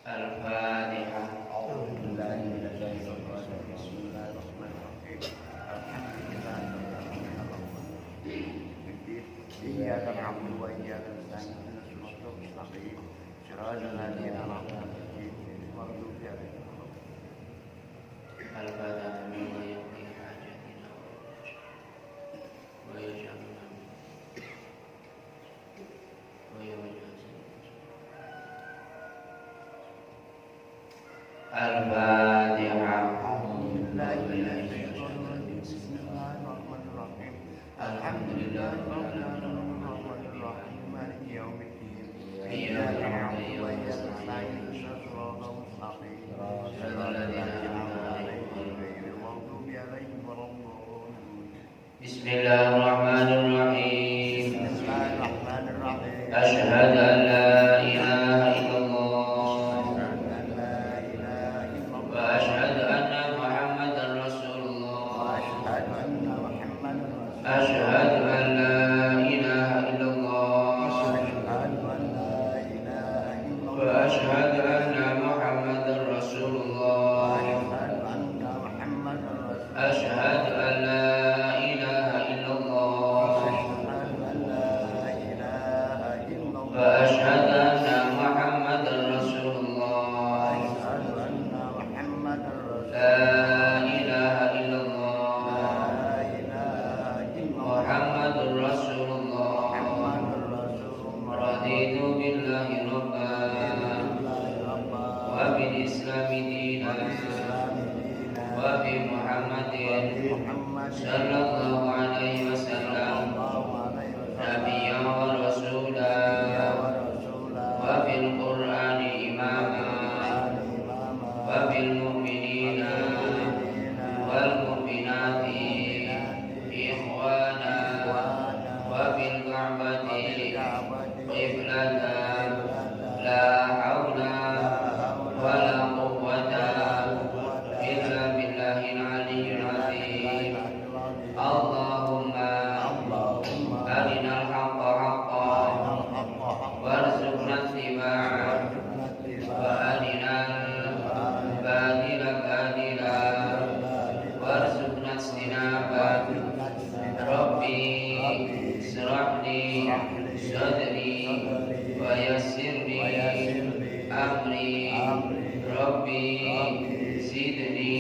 Al-Fatihah. إياك نعبد وإياك نستعين اهدنا الصراط المستقيم صراط الذين أنعمت عليهم غير المغضوب عليهم Al-Fatihah mimma yuqdi hajatina wa yaj'alna wa yaj'alna Al-Fatihah. Alhamdulillah maliki yaumiddin Iyyaka na'budu wa iyyaka iyyaka nasta'in nasta'in siratal mustaqim Shiratal ladzina an'amta 'alaihim ghairil maghdubi 'alaihim waladdallin Bismillahirrahmanirrahim. Bismillahirrahmanirrahim Asyhadu an la ilaha illallah wa asyhadu anna Muhammadar Rasulullah. Asyhadu an la ilaha illallah wa asyhadu anna Muhammadar Rasulullah. Asyhadu an la ilaha illallah wa asyhadu anna Muhammadar Rasulullah. La ilaha illallah Muhammadur Rasulullah. Raditu billahi rabban wa bil islami dinan wa bi Muhammadin sallallahu alaihi wasallam nabiyyan wa rasulan wa bil qur'ani imaman wa bil mu'minina wal mu'minati ikhwana wa bil ka'bati qiblatan la haula wa la quwwata illa billahil aliyyil azim. Allahumma arinal haqqa haqqan warzuqna ittiba'ah wa arinal batila batilan warzuqna ijtinabah. Rabbi israh li sadri wa yassir li amri. Rabbi zidni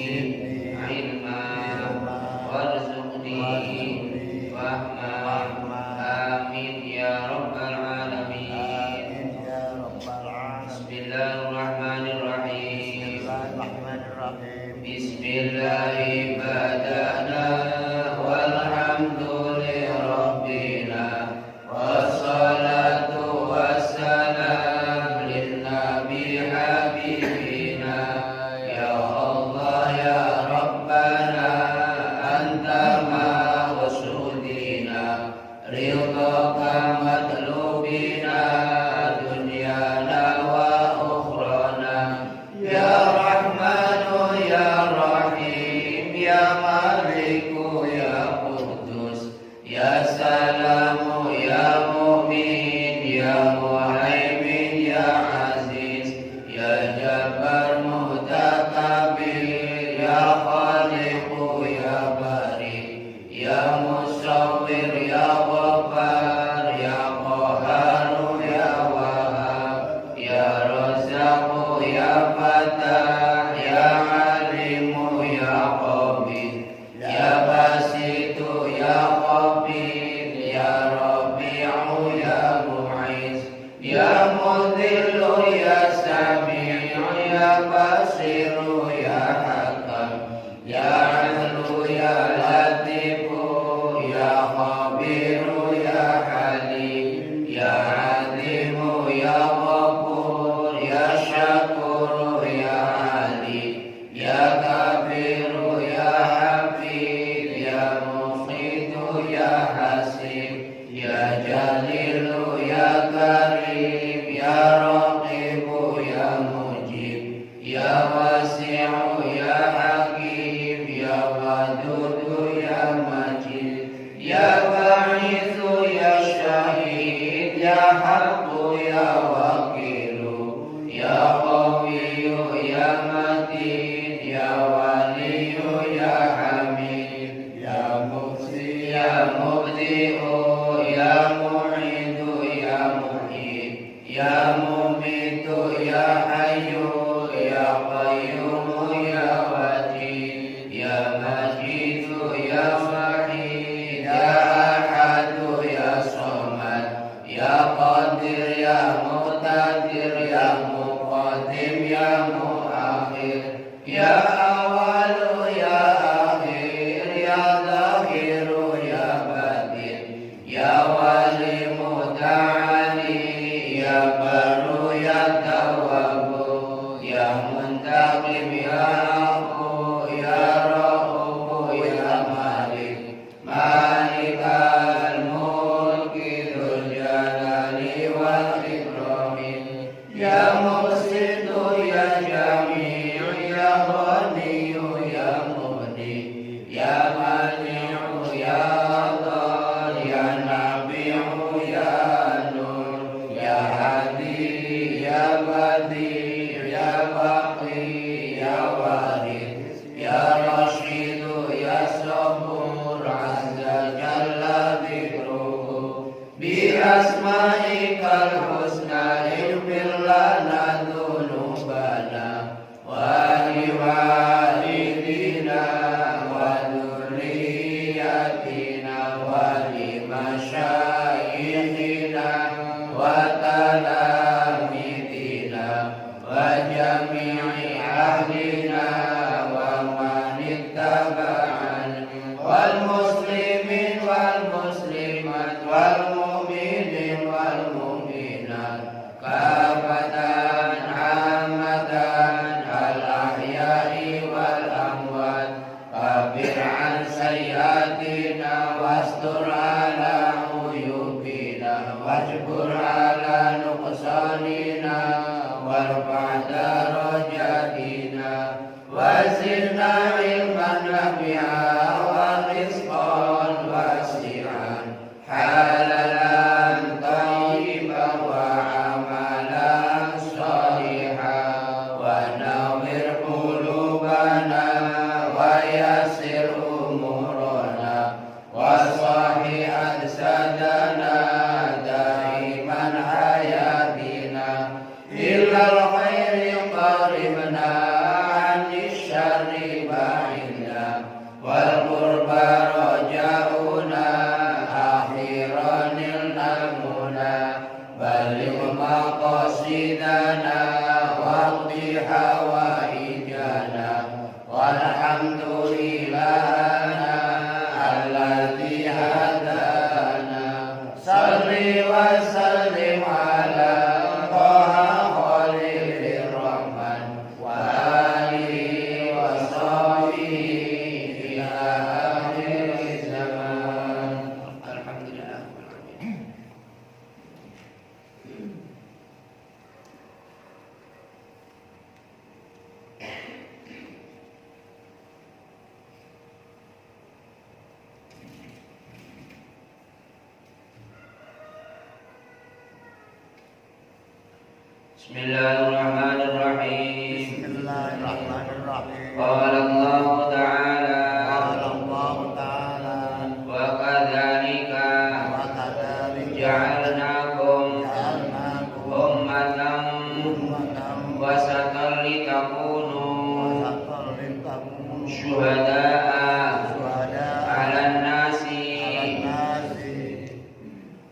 ilma warzuqni fahma. Amin ya rabbal alamin. Bismillahirrahmanirrahim. Bismillahi badana walhamduli rabbina wassalatu wassalam lin nabi habibina ya Allah ya Rabbana مبدئ يا معيد يا محيي يا مميت يا حي يا قيوم يا وكيل يا مجيد يا وحيد يا أحد يا صمد يا قادر يا مقتدر يا مقدم يا مؤخر يا أول يا آخر يا ظاهر يا باطن يا ولي متعالي يا بر يا تواب يا منتقم يا عفو يا رؤوف يا مالك مالك الملك ذو الجلال والإكرام يا مقسط يا جميع يا غني يا مغني يا مانع يا ضار يا نبيع يا نور يا هادي يا بديع يا باقي يا وارث يا رشيد يا صبور عز جل ذكره بأسمائك الحسنى اغفر لنا ذنوبنا ولوالدينا وذرياتنا ولمشايخنا وتلاميذنا وجميع أهلنا ومن اتبعنا والمسلمين والمسلمات والمؤمنين والمؤمنات كافة عامة الأحياء والأموات كفر عن سيئاتنا واستر على عيوبنا واجبر على نقصاننا وارفع درجاتنا وزدنا علما نافعا ورزقا واسعا حلالا طيبا وعملا صالحا ونور قلوبنا ويسر أمورنا وصحح أجسادنا دائما حياتنا إلى الخير قربنا عن الشر بعدنا والقرب رجاؤنا أخيرا المنى بلغ مقاصدنا واقض حوائجنا والحمد إلهنا الذي هدانا صل وسلم على طه خليل الرحمن وآله وصحبه إلى آخر الزمان الحمد لله رب العالمين. بسم الله الرحمن الرحيم. بسم الله الرحمن الرحيم. قال الله تعالى قال الله تعالى وكذلك جعلناكم أمة وسطا لتكونوا شهداء على الناس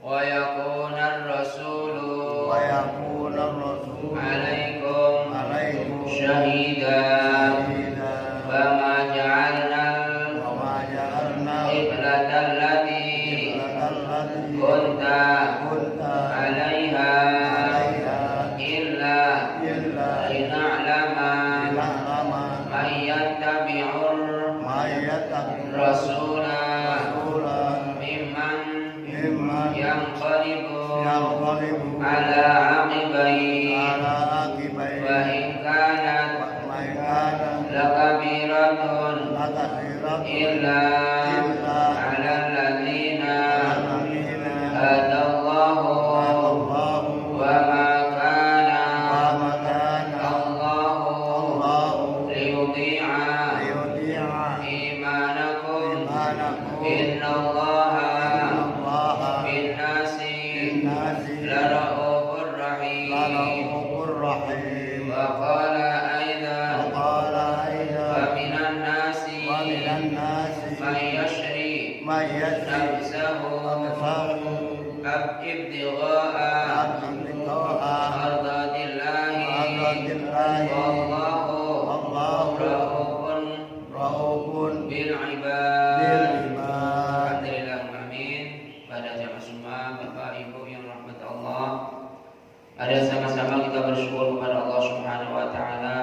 ويكون الرسول عليكم شهيدا وما جعلنا القبلة التي كنت عليها إلا لنعلم من يتبع الرسول ممن ينقلب على عقبيه وإن كانت لكبيرة إلا على الذين هدى الله وما كان الله ليضيع إيمانكم إن الله يشري ما يشري نفسه نفسه ابتغاء مرضات الله والله رؤوف بالعباد. Alhamdulillah, amin. Pada jamaah semua, Bapak Ibu yang rahmat Allah, ada sama-sama kita bersyukur kepada Allah Subhanahu wa taala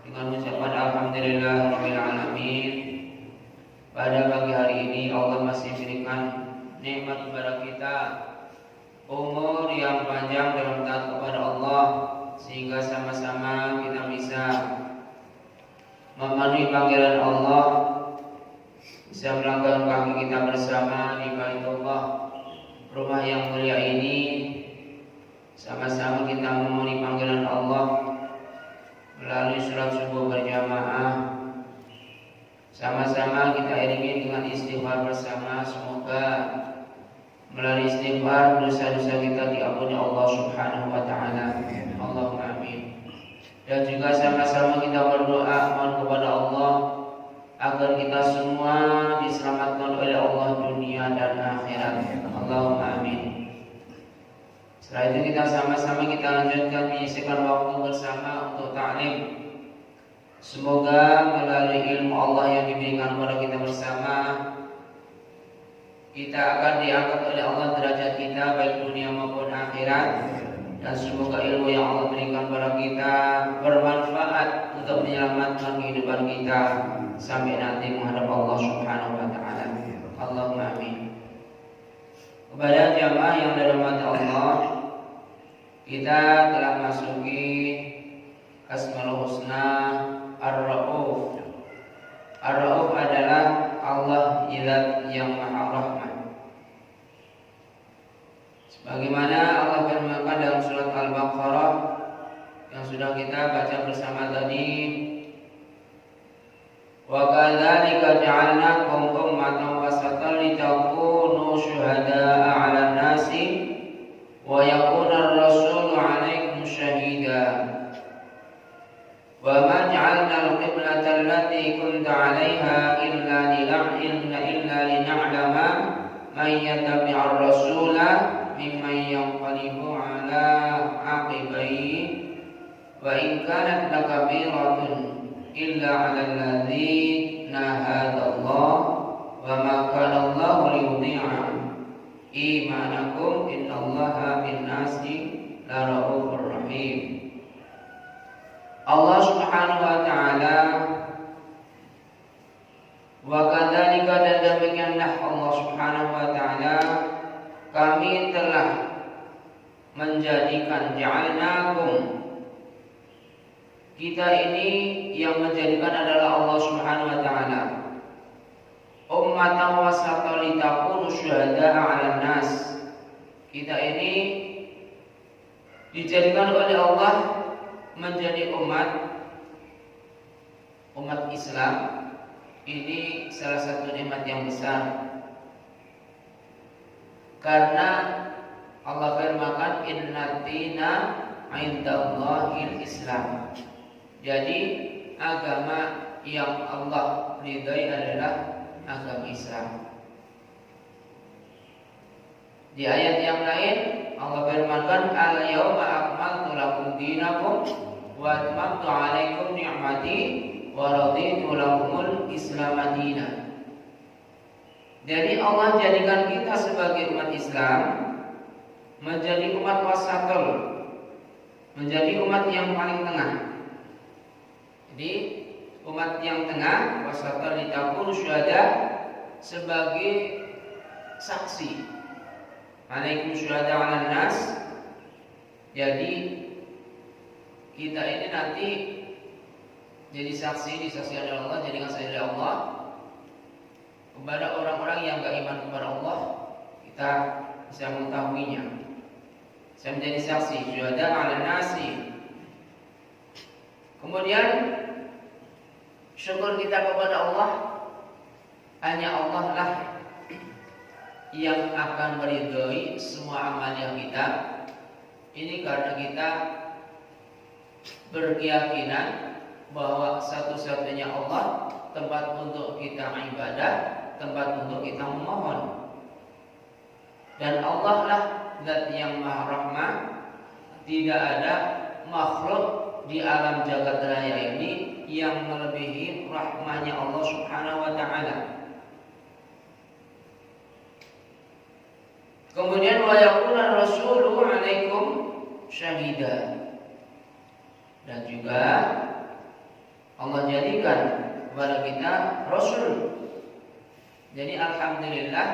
dengan ucapan alhamdulillah rabbil alamin. Pada pagi hari ini Allah masih berikan nikmat kepada kita, umur yang panjang dalam taat kepada Allah, sehingga sama-sama kita bisa memenuhi panggilan Allah, bisa melangkahkan kaki kita bersama di Baitullah, rumah yang mulia ini. Sama-sama kita memenuhi panggilan Allah melalui sholat subuh berjamaah. Sama-sama kita iringi dengan istighfar bersama. Semoga melalui istighfar dosa-dosa kita diampuni Allah Subhanahu wa taala. Allahumma amin. Dan juga sama-sama kita berdoa mohon kepada Allah agar kita semua diselamatkan oleh Allah dunia dan akhirat. Allahumma amin. Setelah itu kita sama-sama kita lanjutkan menyisihkan waktu bersama untuk ta'lim. Semoga melalui ilmu Allah yang diberikan kepada kita bersama, kita akan diangkat oleh Allah derajat kita baik dunia maupun akhirat. Dan semoga ilmu yang Allah berikan kepada kita bermanfaat untuk menyelamatkan kehidupan kita sampai nanti menghadap Allah Subhanahu wa taala. Allahumma amin. Kepada jamaah yang dirahmati Allah, kita telah masuki Asmaul Husna Ar-Ra'uf. Ar-Ra'uf adalah Allah Zat yang Maha Rahman. Sebagaimana Allah firmankan dalam surat Al-Baqarah yang sudah kita baca bersama tadi, wa kadzalika ja'alnakum ummatan wasatan litakunu syuhada'a 'alan nasi wa yakuna ar-rasulu 'alaikum syahida wa ma ja'alna al-qiblata allati kunta 'alaiha illa lina'lama man yattabi'u ar-rasula mimman yanqalibu 'ala 'aqibaihi wa in kanat lakabiratun illa 'alal ladzina hadallah wa ma kana Allahu liyudhi'a imanakum innallaha bin-nasi lara'ufur rahim. Allah Subhanahu wa taala wa kadzalika, dan demikianlah Allah Subhanahu wa taala kami telah menjadikan, ja'alnakum, kita ini yang menjadikan adalah Allah Subhanahu wa taala, ummatan wasatan litakunu syuhada'a 'alan nas. Kita ini dijadikan oleh Allah menjadi umat Islam. Ini salah satu nikmat yang besar, karena Allah firmankan inna dina 'indallahil Islam. Jadi agama yang Allah ridai adalah agama Islam. Di ayat yang lain Allah firmankan al-yauma akmaltu lakum dinakum wa atmamtu 'alaikum ni'mati wa raditu lakumul Islam dinan. Jadi Allah jadikan kita sebagai umat Islam menjadi umat wasatul, menjadi umat yang paling tengah. Jadi umat yang tengah, wasatul litakunu syuhada, sebagai saksi. Alaikum syuhada 'alan nas. Jadi kita ini nanti jadi saksi, disaksikan oleh Allah, jadikan saksi oleh Allah kepada orang-orang yang gak iman kepada Allah. Kita bisa mengetahuinya. Saya menjadi saksi, syuhada 'alan nasi. Kemudian syukur kita kepada Allah, hanya Allah lah yang akan meridhoi semua amal yang kita. Ini karena kita berkeyakinan bahwa satu-satunya Allah tempat untuk kita ibadah, tempat untuk kita memohon. Dan Allah lah zat yang maha rahmah. Tidak ada makhluk di alam jagat raya ini yang melebihi rahmahnya Allah Subhanahu wa taala. Kemudian wa yakuna rasulu 'alaikum syahida. Dan juga Allah jadikan kepada kita rasul. Jadi alhamdulillah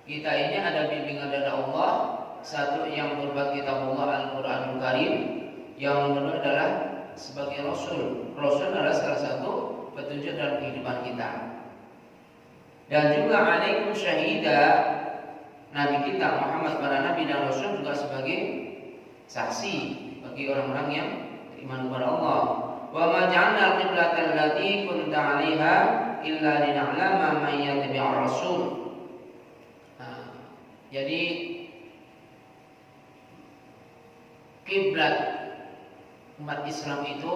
kita ini ada bimbingan dari Allah. Satu yang berupa kitabullah Al-Qur'anul Karim, yang kedua adalah sebagai rasul. Rasul adalah salah satu petunjuk dalam kehidupan kita. Dan juga alaikum syahida, Nabi kita Muhammad para nabi dan rasul juga sebagai saksi bagi orang-orang yang beriman kepada Allah. Wa ma ja'alna al-qiblata allati kunta 'alaiha illa lina'lama man yattabi'ur rasul. Jadi kiblat umat Islam itu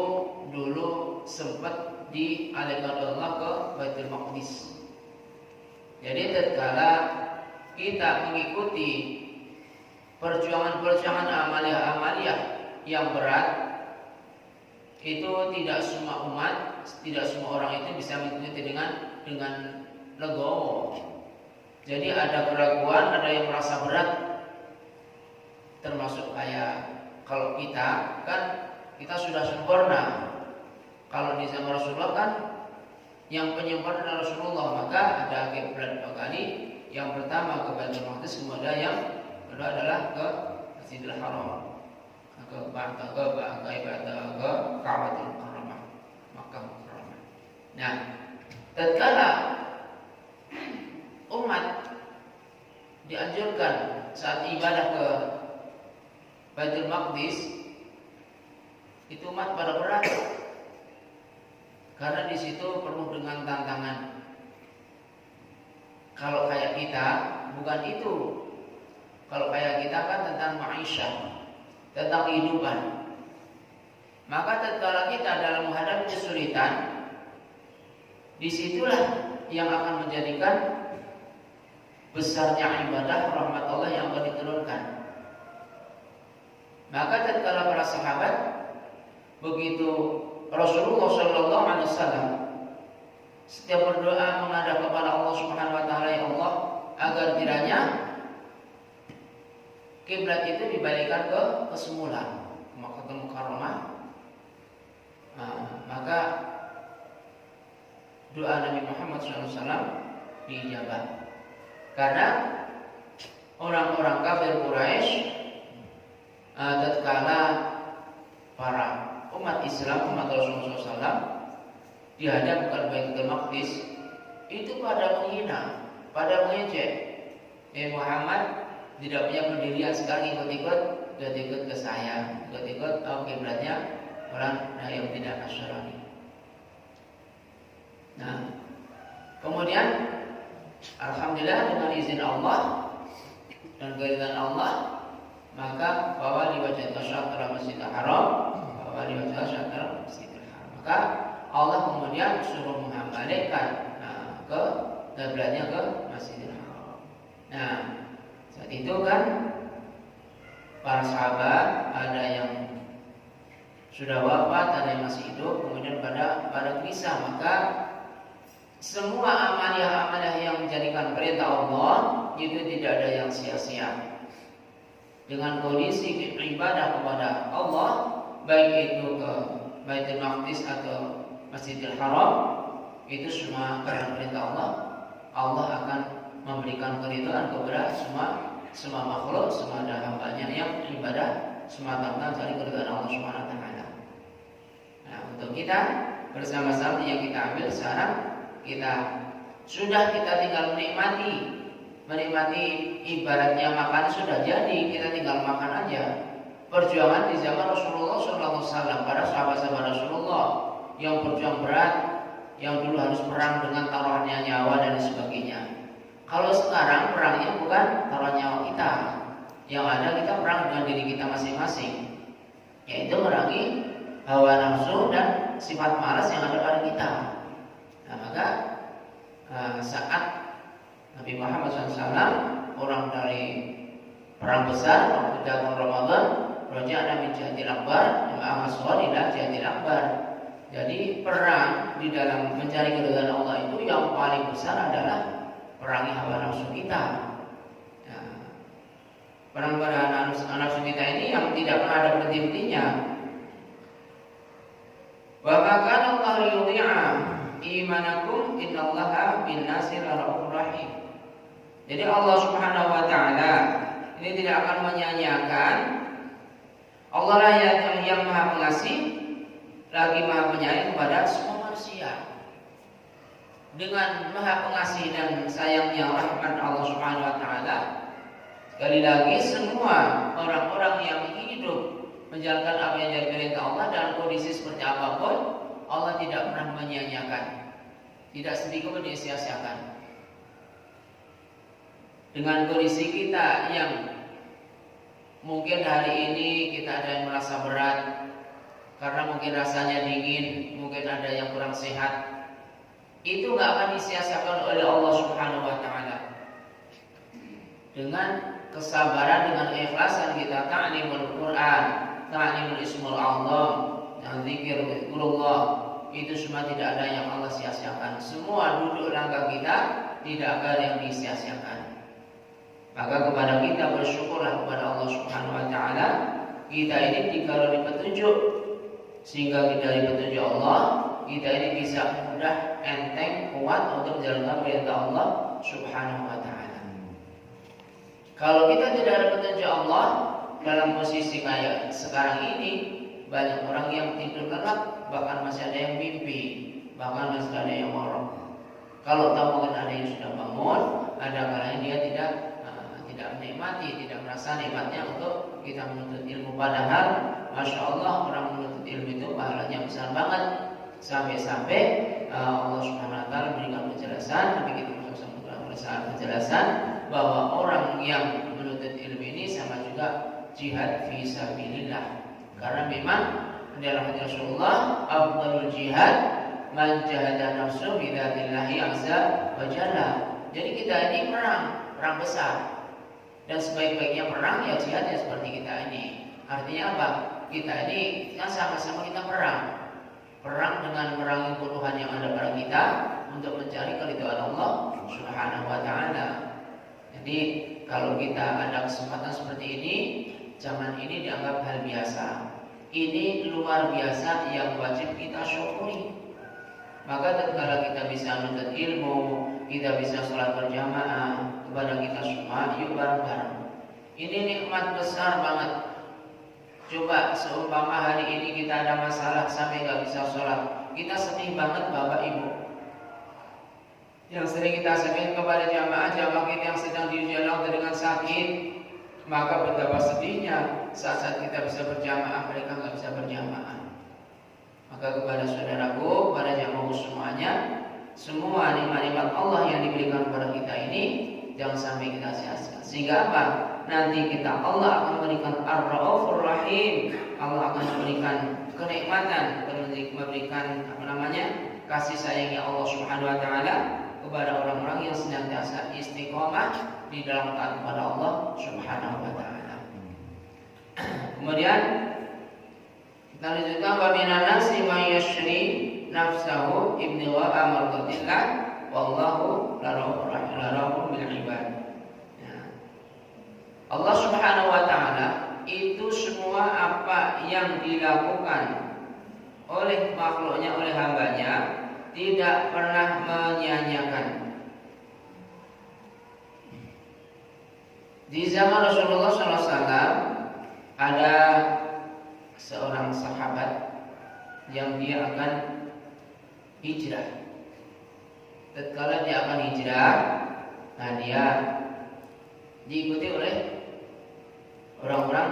dulu sempat dialihkan Allah ke Baitul Maqdis. Jadi tatkala kita mengikuti perjuangan-perjuangan amaliyah-amaliyah yang berat, itu tidak semua umat, tidak semua orang itu bisa mengikuti dengan legowo. Jadi ada keraguan, ada yang merasa berat. Termasuk kayak kalau kita kan kita sudah sempurna. Kalau di zaman Rasulullah kan yang penyempurna adalah Rasulullah, maka ada kiblat dua kali. Yang pertama ke Baitul Maqdis, kemudian yang kedua adalah ke Masjidil Haram, ke Ka'batul Mukarramah, Makkah Mukarramah. Nah, tatkala umat dianjurkan saat ibadah ke Baitul Maqdis, itu umat pada berat karena di situ penuh dengan tantangan. Kalau kayak kita bukan itu. Kalau kayak kita kan tentang ma'isyah, tentang kehidupan. Maka tatkala kita dalam menghadapi kesulitan, disitulah yang akan menjadikan besarnya ibadah rahmat Allah yang akan diturunkan. Maka tatkala para sahabat begitu Rasulullah Shallallahu Alaihi Wasallam setiap berdoa menghadap kepada Allah Subhanahu Wa Taala, ya Allah, agar kiranya kiblat itu dibalikkan ke semula, ke Makkah Mukarramah. Maka doa Nabi Muhammad SAW diijabah. Karena orang-orang kafir Quraisy tatkala para umat Islam, umat Rasulullah SAW dihadapkan Baitul Maqdis, itu pada menghina, pada mengejek. Muhammad tidak punya pendirian sekali, ikut-ikut ke saya, ikut-ikut kiblatnya orang yang tidak Nasrani. Nah, kemudian alhamdulillah dengan izin Allah dan keridhaan Allah, maka bawa diwajib syatra Masjidil Haram, bawa diwajib syatra Masjidil Haram. Maka Allah kemudian suruh membalikkan ke kiblatnya ke Masjidil Haram. Nah, saat itu kan para sahabat ada yang sudah wafat, ada yang masih hidup, kemudian pada gelisah. Maka semua amaliyah-amaliyah yang menjadikan perintah Allah itu tidak ada yang sia-sia. Dengan kondisi ibadah kepada Allah, baik itu ke Baitul Maqdis atau Masjidil Haram, itu semua karena perintah Allah. Allah akan memberikan keridhaan kepada semua makhluk, semua ada hambanya yang ibadah semata-mata dari keridhaan Allah Subhanahu wa taala. Nah, untuk kita bersama-sama yang kita ambil sekarang, kita tinggal menikmati ibaratnya makan sudah jadi, kita tinggal makan aja. Perjuangan di zaman Rasulullah SAW, para sahabat-sahabat Rasulullah yang berjuang berat, yang dulu harus perang dengan taruhannya nyawa dan sebagainya. Kalau sekarang perangnya bukan taruhan nyawa kita, yang ada kita perang dengan diri kita masing-masing, yaitu merangi hawa nafsu dan sifat malas yang ada pada kita. Nah, maka saat Nabi Muhammad SAW orang dari perang besar waktu dalam Ramadan, raja'na min jihadil akbar jamaah asghar ila jihadil akbar. Jadi perang di dalam mencari keridhaan Allah itu yang paling besar adalah perangi hawa nafsu kita. Perang pada nafsu kita ini yang tidak pernah ada berhenti-hentinya. Wa maka Allah yudhi'a imanakum innallaha bin-nasi laraufur rahim. Jadi Allah Subhanahu wa taala ini tidak akan menyanyiakan. Allah lah yang Maha Pengasih lagi Maha Penyayang kepada semua manusia. Dengan Maha Pengasih dan sayangnya rahmat Allah Subhanahu wa taala, sekali lagi semua orang-orang yang hidup menjalankan apa yang jadi perintah Allah dalam kondisi seperti apapun, Allah tidak pernah menyia-nyiakan, tidak sedikit pun disia-siakan. Dengan kondisi kita yang mungkin hari ini kita ada yang merasa berat karena mungkin rasanya dingin, mungkin ada yang kurang sehat, itu nggak akan disia-siakan oleh Allah Subhanahu wa taala. Dengan kesabaran, dengan keikhlasan kita ta'limul Quran, ta'limul ismul Allah, dan zikir zikrullah, itu semua tidak ada yang Allah sia-siakan. Semua duduk langkah kita tidak ada yang disia-siakan. Maka kepada kita bersyukurlah kepada Allah Subhanahu wa taala, kita ini dikaruniai petunjuk, sehingga kita dari petunjuk Allah, kita ini bisa mudah, enteng, kuat untuk menjalankan perintah Allah Subhanahu wa taala. Kalau kita tidak ada petunjuk Allah dalam posisi kayak sekarang ini, banyak orang yang tidur lelap, bahkan masih ada yang mimpi, bahkan masih ada yang morok. Kalau tahu mungkin ada yang sudah bangun, ada kalanya dia tidak menikmati, tidak merasa nikmatnya untuk kita menuntut ilmu. Padahal, masya Allah, orang menuntut ilmu itu pahalanya besar banget. Sampai-sampai Allah Subhanahu wa taala memberikan penjelasan, Nabi kita memberikan penjelasan bahwa orang yang menuntut ilmu ini sama juga jihad fi sabilillah. Karena memang dalam hadis Rasulullah, afdhalul jihad man jahada nafsu bi dzatillahi azza wa jalla. Jadi kita ini perang besar. Dan sebaik-baiknya perang ya jihadnya seperti kita ini. Artinya apa? Kita ini kan sama-sama kita perang. Perang dengan merangi bodohan yang ada pada kita untuk mencari keridhaan Allah Subhanahu wa taala. Jadi kalau kita ada kesempatan seperti ini, zaman ini dianggap hal biasa. Ini luar biasa yang wajib kita syukuri. Maka tatkala kita bisa menuntut ilmu, kita bisa sholat berjamaah, kepada kita semua, yuk bareng-bareng. Ini nikmat besar banget. Coba seumpama hari ini kita ada masalah sampai nggak bisa sholat, kita sedih banget Bapak Ibu. Yang sering kita sampaikan kepada jamaah kita yang sedang diujian dengan sakit, maka betapa sedihnya saat kita bisa berjamaah, mereka nggak bisa berjamaah. Maka kepada saudaraku, kepada jamaah semuanya, semua nikmat-nikmat Allah yang diberikan kepada kita ini jangan sampai kita sia-sia. Sehingga apa? Nanti kita Allah akan memberikan Ar-Raufur Rahim. Allah akan memberikan kenikmatan, memberikan kasih sayangnya Allah Subhanahu wa taala kepada orang-orang yang senantiasa istiqomah di dalam taat kepada Allah Subhanahu wa taala. Kemudian kita lanjutkan wa minan nasi may yashri nafsahu ibtigha mardatillah wallahu larahum bil ibad. Allah Subhanahu wa taala itu semua apa yang dilakukan oleh makhluknya, oleh hambanya, tidak pernah menyia-nyiakan. Di zaman Rasulullah SAW ada seorang sahabat yang dia akan hijrah. Tatkala dia akan hijrah, nah dia diikuti oleh orang-orang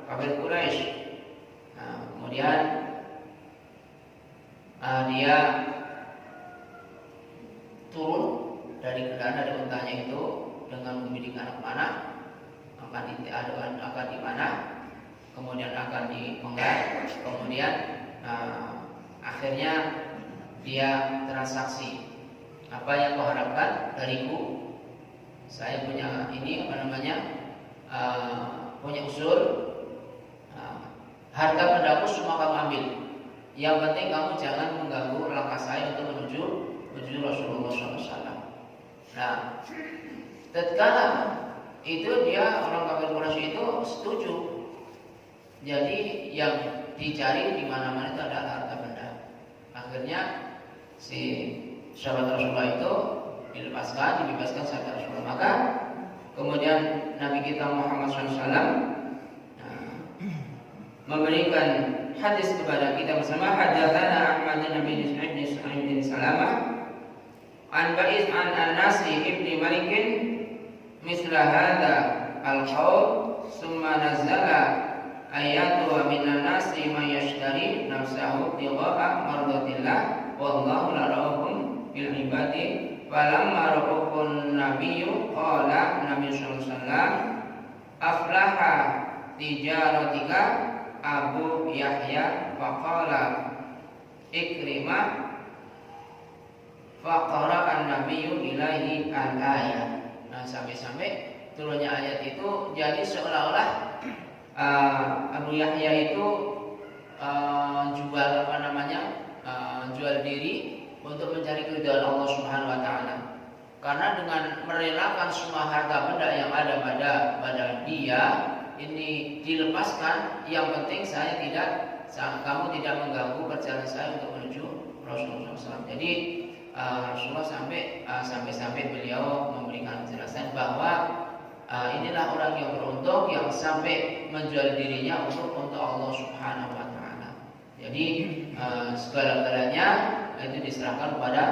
kafir Quraisy. Nah, kemudian dia turun dari kendaraan, dari untanya itu dengan memiliki anak panah, akan di mana, kemudian akan dipenggal, kemudian akhirnya dia transaksi Apa yang kau harapkan dariku? Saya punya ini punya usul. Harta bendaku semua kamu ambil. Yang penting kamu jangan mengganggu langkah saya untuk menuju Rasulullah SAW. Nah, tatkala itu dia orang kafir Quraisy itu setuju. Jadi yang dicari di mana-mana itu adalah harta benda. Akhirnya si sahabat Rasulullah itu dibebaskan sahabat Rasulullah. Maka kemudian Nabi kita Muhammad SAW memberikan hadis kepada kita bersama. Hadatsana Ahmad bin Sa'id bin Salamah an Ba'is an An-Nasi ibni Malik misla hadza al-qaul summa nazala ayatu wa minan nasi man yashtari nafsahu tigha'a mardatillah wallahu la ra'ufun bil ibadi. Falamma ra'ufun nabiyyu qala Nabi sallallahu alaihi wasallam aflaha tijaratika Abu Yahya faqala Ikrimah faqara an-nabiyyu ilaihi al-ayat. Nah, sampai-sampai turunnya ayat itu jadi seolah-olah Abu Yahya itu jual diri untuk mencari keridhaan Allah Subhanahu wa taala. Karena dengan merelakan semua harta benda yang ada pada dia ini dilepaskan, yang penting kamu tidak mengganggu perjalanan saya untuk menuju Rasulullah SAW. Jadi Rasulullah sampai beliau memberikan penjelasan bahwa inilah orang yang beruntung yang sampai menjual dirinya untuk Allah Subhanahu wa taala. Jadi segala-galanya itu diserahkan kepada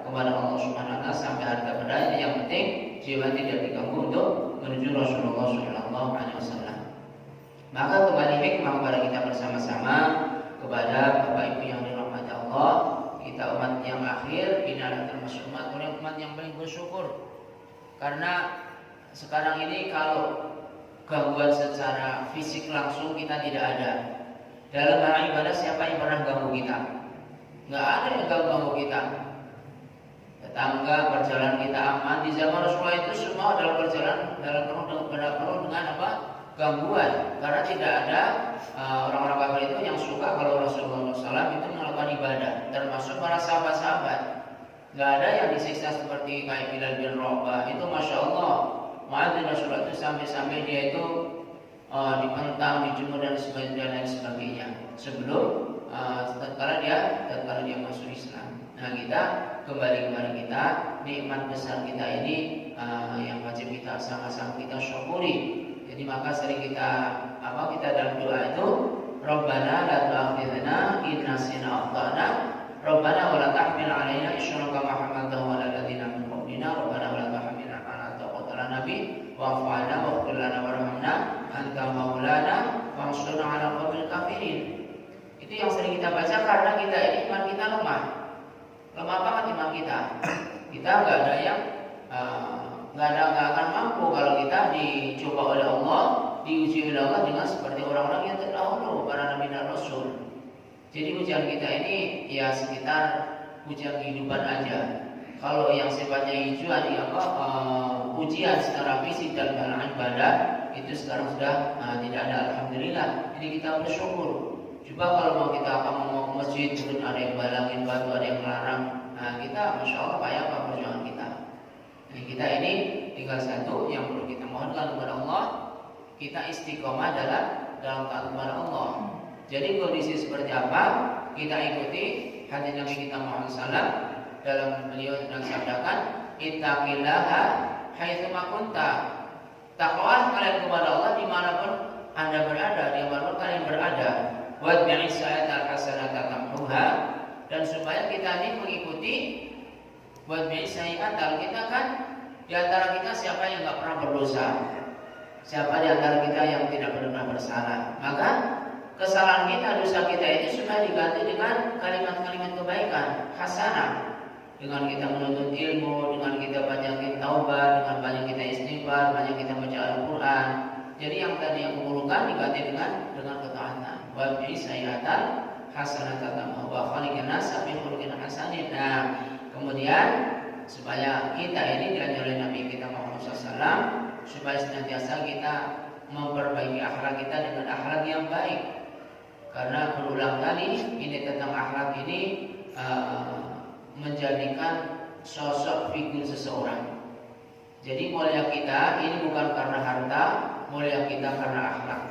Allah Subhanahu wa taala sampai harta benda, yang penting jiwa tidak diganggu untuk menuju Rasulullah sallallahu alaihi wasallam. Maka kembali hikmah kepada kita bersama-sama, kepada Bapak Ibu yang dirahmati Allah, kita umat yang akhir, ini adalah termasuk umat yang paling bersyukur. Karena sekarang ini kalau gangguan secara fisik langsung kita tidak ada. Dalam hal ibadah siapa yang pernah ganggu kita? Nggak ada yang ganggu kita. Tetangga, perjalanan kita aman. Di zaman Rasulullah itu semua adalah perjalanan penuh dengan apa? Gangguan. Karena tidak ada orang-orang kafir itu yang suka kalau Rasulullah SAW itu melakukan ibadah. Termasuk para sahabat-sahabat. Nggak ada yang disiksa seperti kayak Bilal bin Rabah. Itu Masya Allah. Mu'adz bin Rasulullah itu sampai-sampai dia itu dipentang, dijemur dan lain sebagainya. Sebelum tatkala dia masuk Islam. Nah, kita kembali kepada kita, nikmat besar kita ini yang wajib kita sama-sama kita syukuri. Jadi maka sering kita dalam doa itu, Rabbana la tu'akhidhna in nasina akhtana, Rabbana wa la tahmil 'alaina isran kama hamaltahu 'alal ladzina min qablina, Rabbana wa la tahmilna ma la taqata lana bi wa'fu 'anna waghfir lana warhamna anta maulana fansurna 'alal qaumil kafirin. Itu yang sering kita baca karena kita ini iman kita lemah banget iman kita. Kita nggak akan mampu kalau kita dicoba oleh Allah, diuji oleh Allah dengan seperti orang-orang yang terdahulu, para nabi dan rasul. Jadi ujian kita ini ya sekitar ujian kehidupan aja. Kalau yang sifatnya ujian secara fisik dan dalam ibadah itu sekarang sudah tidak ada, alhamdulillah. Jadi kita bersyukur. Coba kalau mau kita mau ke masjid, turun ada yang balangin batu, ada yang melarang. Nah, kita Masya Allah payah perjuangan kita. Jadi kita ini tinggal satu yang perlu kita mohonkan kepada Allah, kita istiqomah dalam taat kepada Allah. Jadi kondisi seperti apa kita ikuti hadis Nabi kita Muhammad SAW dalam beliau yang sabdakan, ittaqillaha haitsu ma kunta. Takwalah kalian kepada Allah dimanapun anda berada, dimanapun kalian berada. Wa bi'is sa'atal hasanata tamhuha, dan supaya kita ini mengikuti buat bi'is sa'atal, kita kan di antara kita siapa yang enggak pernah berdosa? Siapa di antara kita yang tidak pernah bersalah? Maka kesalahan kita, dosa kita itu supaya diganti dengan kalimat-kalimat kebaikan, hasanah. Dengan kita menuntut ilmu, dengan kita banyakin taubat, dengan banyak kita istighfar, banyak kita baca Al-Quran. Jadi yang tadi yang keburukan diganti dengan ketaatan. Wa bi sayyi'atan hasanatan wa khaliqan nas bi khuluqin hasanin. Nah, kemudian supaya kita ini diajar oleh Nabi kita Muhammad SAW supaya senantiasa kita memperbaiki akhlak kita dengan akhlak yang baik. Karena berulang kali ini tentang akhlak ini menjadikan sosok figur seseorang. Jadi mulia kita ini bukan karena harta, mulia kita karena akhlak.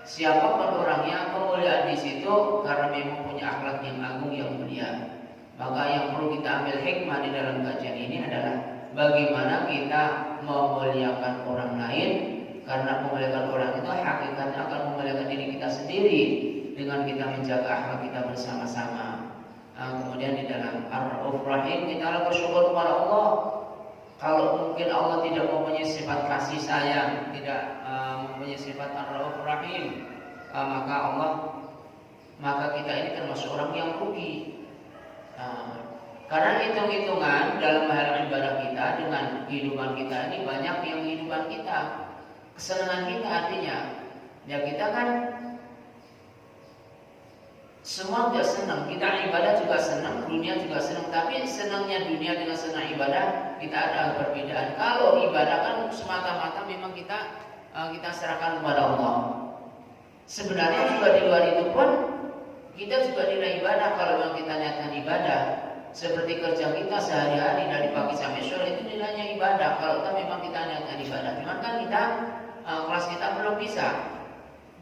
Siapapun orangnya, kemuliaan di situ karena memang punya akhlak yang agung yang mulia. Maka yang perlu kita ambil hikmah di dalam kajian ini adalah bagaimana kita memuliakan orang lain, karena memuliakan orang itu hakikatnya akan memuliakan diri kita sendiri dengan kita menjaga akhlak kita bersama-sama. Kemudian di dalam Ar-Rauf Rahim kita harus bersyukur kepada Allah. Kalau mungkin Allah tidak mempunyai sifat kasih sayang, tidak mempunyai sifat Ar-Rauf Rahim, maka kita ini termasuk orang yang rugi. Karena hitung-hitungan dalam hal ibadah kita dengan kehidupan kita ini banyak yang kehidupan kita, kesenangan kita artinya, ya kita kan semua tidak senang, kita ibadah juga senang, dunia juga senang. Tapi senangnya dunia dengan senang ibadah kita ada perbedaan. Kalau ibadah kan semata-mata memang kita serahkan kepada Allah. Sebenarnya juga di luar itu pun kita juga nilai ibadah kalau memang kita niatkan ibadah. Seperti kerja kita sehari-hari dari pagi sampai sore itu nilainya ibadah. Kalau memang kita niatkan ibadah, cuman kan kita kelas kita belum bisa.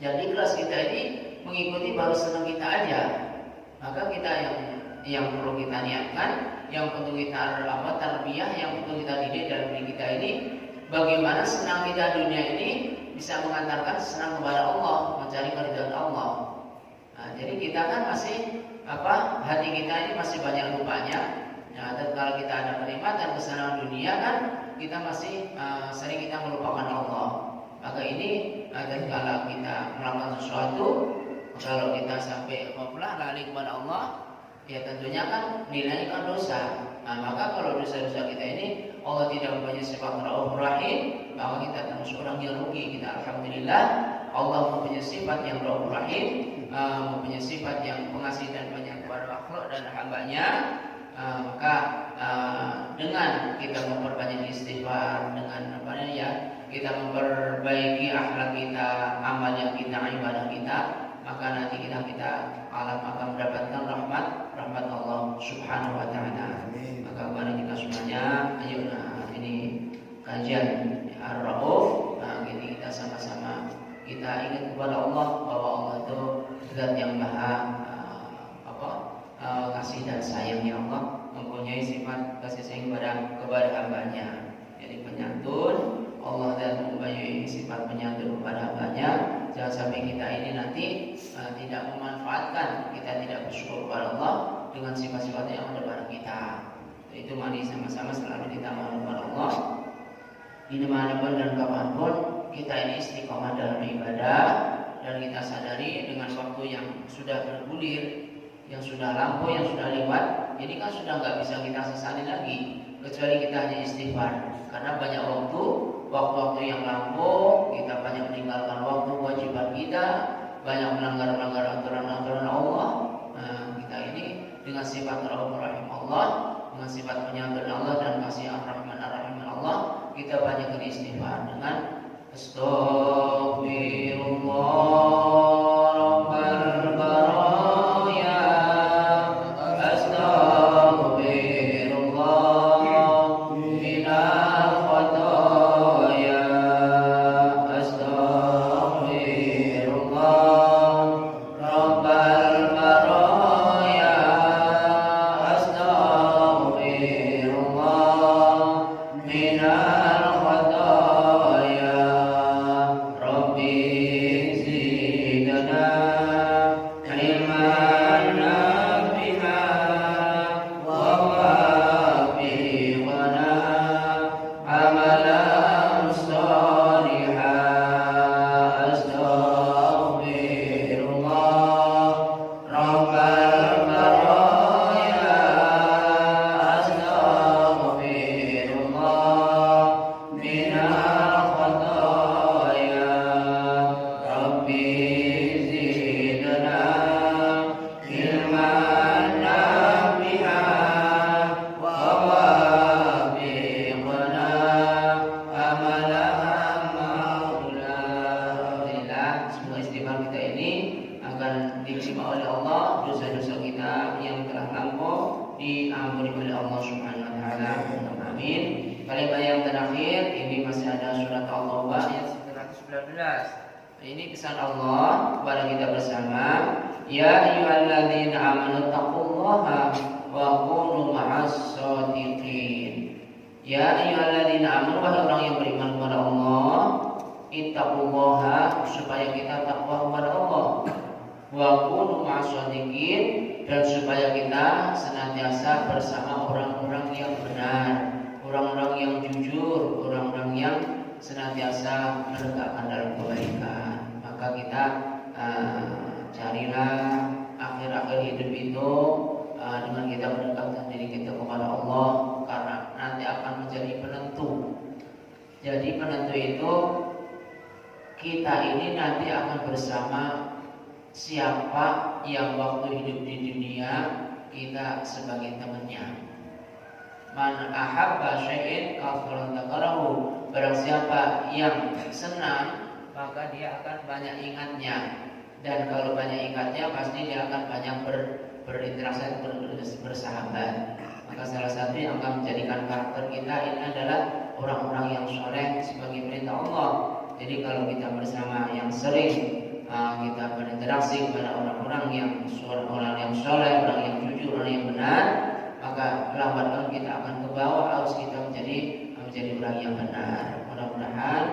Jadi kelas kita ini mengikuti baru senang kita aja. Maka kita yang perlu kita niatkan, yang perlu kita tarbiyah, yang perlu kita didik dalam diri kita ini, bagaimana senang kita dunia ini bisa mengantarkan senang kepada Allah, mencari keridhaan Allah. Nah, jadi kita kan masih hati kita ini masih banyak lupanya. Nah, dan kalau kita ada kenikmatan kesenangan dunia kan kita masih sering kita melupakan Allah. Maka ini kalau kita melakukan sesuatu, kalau kita sampai lari kepada Allah, ya tentunya kan nilainya kan dosa. Nah, maka kalau dosa-dosa kita ini Allah tidak mempunyai sifat Rauf Rahim, maka kita termasuk orang yang rugi. Kita alhamdulillah Allah mempunyai sifat yang Rauf Rahim, mempunyai sifat yang pengasih dan banyak kepada makhluk dan hambanya. Maka dengan kita memperbanyak istighfar, dengan kita memperbaiki akhlak kita, amalnya kita, ibadah kita, maka nanti kita akan mendapatkan rahmat Allah Subhanahu wa taala. Maka kepada kita semuanya, ayo ini kajian Ar-Rauf, ini kita sama-sama kita ingat kepada Allah bahwa Allah itu zat yang maha kasih dan sayang, ya Allah mempunyai sifat kasih sayang kepada hambanya. Jadi penyantun, Allah dan mempunyai sifat penyantun kepada hambanya. Jangan sampai kita ini nanti tidak memanfaatkan, kita tidak bersyukur kepada Allah dengan sifat-sifat yang ada pada kita. Itu mari sama-sama selalu kita mohon kepada Allah di dimanapun dan kapanpun kita ini istiqomah dalam ibadah, dan kita sadari dengan waktu yang sudah bergulir, yang sudah lampu, yang sudah lewat, ini kan sudah nggak bisa kita sesali lagi kecuali kita hanya istighfar. Karena banyak waktu-waktu yang lampu, kita banyak meninggalkan waktu kewajiban kita, banyak melanggar aturan-aturan Allah. Kita ini dengan sifat Rauf Rahim Allah, dengan sifat penyantun Allah dan kasih Ar-Rahman Ar-Rahim Allah, kita banyak beristighfar dengan Astaghfirullah Rabbal Baraya, Astaghfirullah minal khataya, Astaghfirullah Rabbal Baraya, Astaghfirullah minal khataya, Rabbi zidna ilman nafi'an wa wafiqna amalan shalihan, Astaghfirullah Rabbal Baraya, Astaghfirullah terakhir ini masih ada surat Al-Taubah ayat 119. Ini pesan Allah kepada kita bersama. Ya ayyuhalladzina amanu taqullaha wa kunu ma'as shadiqin. Ya ayyuhalladzina amanu, wahai orang yang beriman kepada Allah, ittaqullaha, supaya kita takwa kepada Allah. Wa kunu ma'as shadiqin, dan supaya kita senantiasa bersama orang-orang yang benar, orang-orang yang jujur, orang-orang yang senantiasa menegakkan dalam kebaikan. Maka kita carilah akhir-akhir hidup itu dengan kita mendekatkan diri kita kepada Allah, karena nanti akan menjadi penentu. Jadi penentu itu kita ini nanti akan bersama siapa yang waktu hidup di dunia kita sebagai temannya. Man ahabba syai'in kafaran dzakarahu. Barang siapa yang senang, maka dia akan banyak ingatnya. Dan kalau banyak ingatnya, pasti dia akan banyak berinteraksi, bersahabat. Maka salah satu yang akan menjadikan karakter kita ini adalah orang-orang yang soleh sebagai perintah Allah. Jadi kalau kita bersama yang sering kita berinteraksi kepada orang-orang yang soleh, orang yang jujur, orang yang benar, maka lambat laun kita akan ke bawah, harus kita menjadi orang yang benar. Mudah-mudahan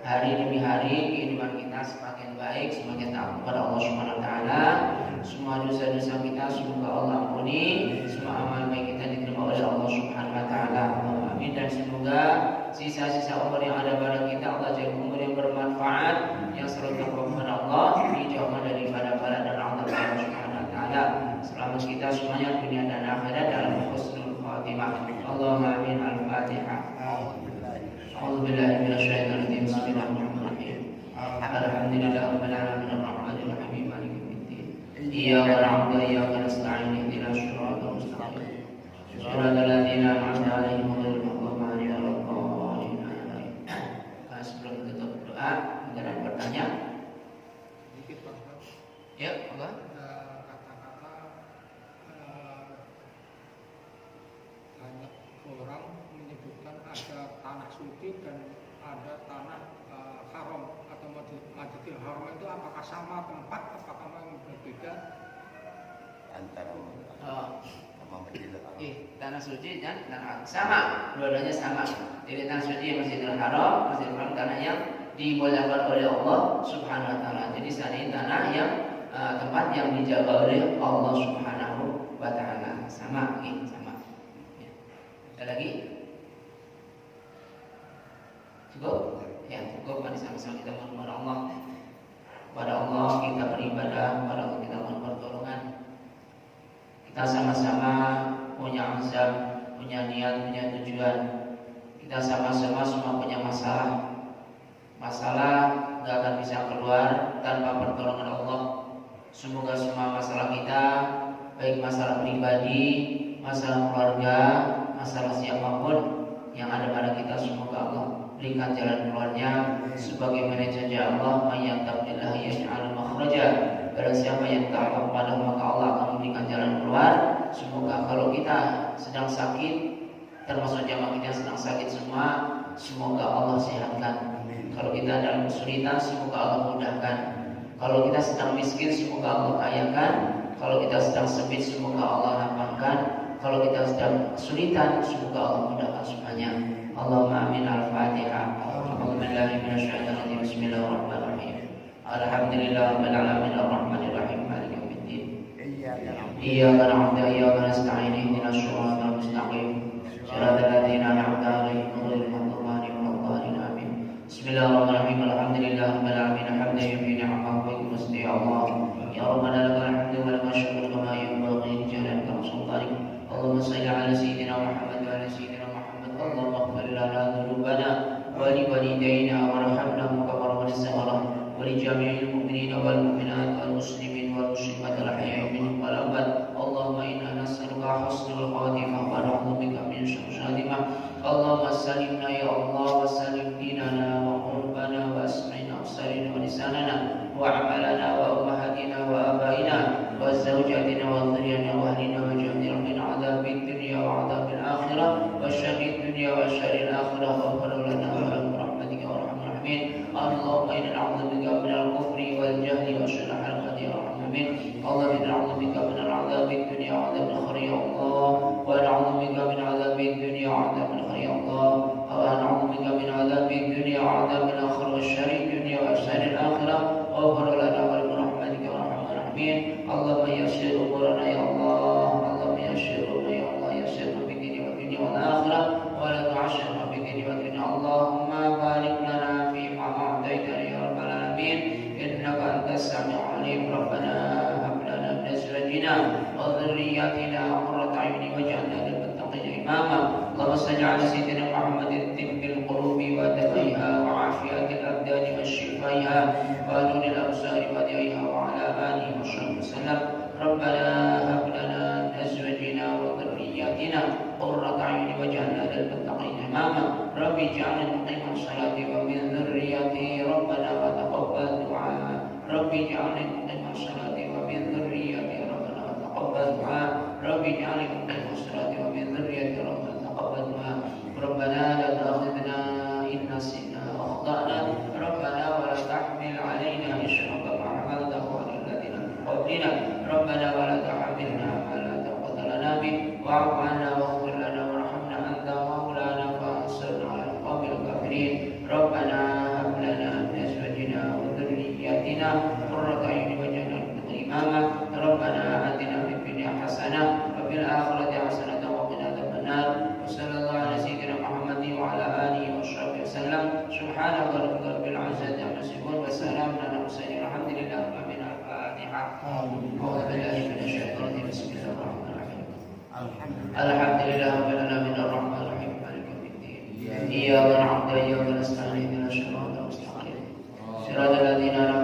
hari demi hari kehidupan kita semakin baik, semakin taat kepada Allah Subhanahu wa taala. Semua dosa-dosa kita semoga Allah ampuni, semua amal baik kita diterima oleh Allah Subhanahu wa taala. Amin. Dan semoga sisa-sisa umur yang ada pada kita Allah jadikan umur yang bermanfaat, yang selalu takwa kepada Allah, dijauhkan daripada bala dan azab Allah Subhanahu wa taala. Selamat kita semuanya dunia dan akhirat dalam husnul khatimah. Allahumma amin. Al-Fatihah. A'udzu billahi minasyaitonir rajim. Bismillahirrahmanirrahim. Alhamdulillahi rabbil alamin arrahmanir rahim maliki yaumiddin. Iyyaka na'budu wa iyyaka nasta'in ihdinas siratal mustaqim. Shiratal ladzina an'amta 'alaihim ghairil maghdubi 'alaihim waladdallin. Sebelum tutup doa, ada pertanyaan? Ya, apa? Orang menyebutkan ada tanah suci dan ada tanah haram atau Masjidil Haram, itu apakah sama tempat, apakah memang berbeda? Antara sama Masjidil Haram. Tanah suci dan tanah sama, dua-duanya sama. Jadi tanah suci Masjidil Haram, Masjidil Haram tanah yang dimuliakan oleh Allah Subhanahu wa taala. Jadi saat ini tanah yang tempat yang dijaga oleh Allah Subhanahu wa taala. Sama, sama. Ada lagi? Cukup? Ya, cukup. Mari sama-sama kita mohon kepada Allah. Kepada Allah kita beribadah, kepada Allah kita mohon pertolongan. Kita sama-sama punya azam, punya niat, punya tujuan. Kita sama-sama semua punya masalah. Masalah gak akan bisa keluar tanpa pertolongan Allah. Semoga semua masalah kita, baik masalah pribadi, masalah keluarga, masalah siapapun yang ada pada kita, semoga Allah berikan jalan keluarnya. Sebagaimana janji Allah, "Mayyattaqillaha yaj'al makhraja." Barang siapa yang takwa kepada maka Allah akan memberikan jalan keluar. Semoga kalau kita sedang sakit, termasuk jamaah kita yang sedang sakit semua, semoga Allah sehatkan. Kalau kita dalam kesulitan, semoga Allah mudahkan. Kalau kita sedang miskin, semoga Allah kayakan. Kalau kita sedang sempit, semoga Allah lapangkan. Kalau kita sedang kesulitan, semoga Allah mudahkan semuanya. Allahumma amin. Al-Fatihah. A'udzubillahi minasyaitonir rajim. Bismillahirrahmanirrahim. Alhamdulillahirabbil alamin arrahmanir rahim maliki yaumiddin. Iyyaka na'budu wa iyyaka nasta'in ihdinas siratal mustaqim. Shiratal ladzina an'amta 'alaihim ghairil maghdubi 'alaihim waladdallin. Amin. Bismillahirrahmanirrahim. Alhamdulillahirabbil alamin hamdan yufi ni'amahu wa yughni ya Allah. Ya Rabbana lakal hamdu wa lakal syukru kama yanbaghi li jalalika wa sultanik. Allahumma shalli ala sayyidina Muhammad wa ala sayyidina Muhammad. Allahumma ighfir lana dhunubana wa li walidayna warhamna kama rabbana saghira wa li jami'il mu'minina wal mu'minat wal muslimin wal muslimat al ahya'i minhum wal amwat. Allahumma inna nas'aluka husnul khatimah wa na'udzu bika min syarril khatimah. Allahumma sallimna ya Allah wa sallim dinana wa qulubana wa asma'ina wa sarina wa lisanana wa amalana wa ummahatina wa abaina wa zawjatina wa dhurriyyatina wa ahlina wa jami'il min 'adzabil dunya wa 'adzabil akhirah wa syarrid dunya wa syarril akhirah wa qul lana وشر حركات يا ارحم الراحمين. اللهم انا نعوذ بك من العذاب الدنيا وعذاب الاخره يا الله، ونعوذ بك من عذاب الدنيا وعذاب الاخره يا الله، ونعوذ بك من عذاب الدنيا وعذاب الاخره وشر الدنيا وشر الاخره، واغفر لنا ولرحمتك يا ارحم الراحمين. اللهم يسر امورنا يا الله، اللهم يسرنا يا الله، يسرنا في الدين والدنيا والاخره، ولا تعشرنا في الدين والدنيا. اللهم بارك لنا فيما اعطيتنا يا رب العالمين، انك انت السميع العليم. ربنا هب لنا من ازواجنا وذرياتنا قرة اعين واجعلنا للمتقين اماما. اللهم صل على سيدنا محمد طب القلوب ودوائها وعافية الابدان وشفائها ونور الابصار وديائها وعلى اله وصحبه وسلم. ربنا هب لنا من ازواجنا وذرياتنا قرة اعين واجعلنا للمتقين اماما. رب اجعلنا مقيم الصلاة ومن ذريتي ربنا وتقبل دعاء. رب اجعلنا مقيم الصلاة ومن ذريتي ربنا وتقبل دعاء. رب اجعلنا مقيم الصلاة ومن ذريتي ربنا وتقبل دعاء. ربنا لا تأخذنا إن نسينا أخطأنا. ربنا ولا تحمل علينا إصرا كما حملته على الذين من قبلنا. ربنا ولا تحملنا ما لا طاقة لنا به. واعف عنا واغفر لنا وارحمنا أنت مولانا فانصرنا على القوم الكافرين. ربنا هب لنا من أزواجنا وذرياتنا قرة أعين واجعلنا للمتقين إماما. ربنا آتنا في الدنيا حسنة وفي الآخرة حسنة وقنا عذاب النار. وصلى الله على سيدنا محمد وعلى آله وصحبه وسلم. سبحان ربك رب العزة عما يصفون وسلام على المرسلين الحمد لله رب العالمين. الفاتحة. أعوذ بالله من الشيطان الرجيم. بسم الله الرحمن الرحيم. الحمد لله رب العالمين الرحمن الرحيم مالك يوم الدين. إياك نعبد وإياك نستعين اهدنا الصراط المستقيم صراط الذين أنعمت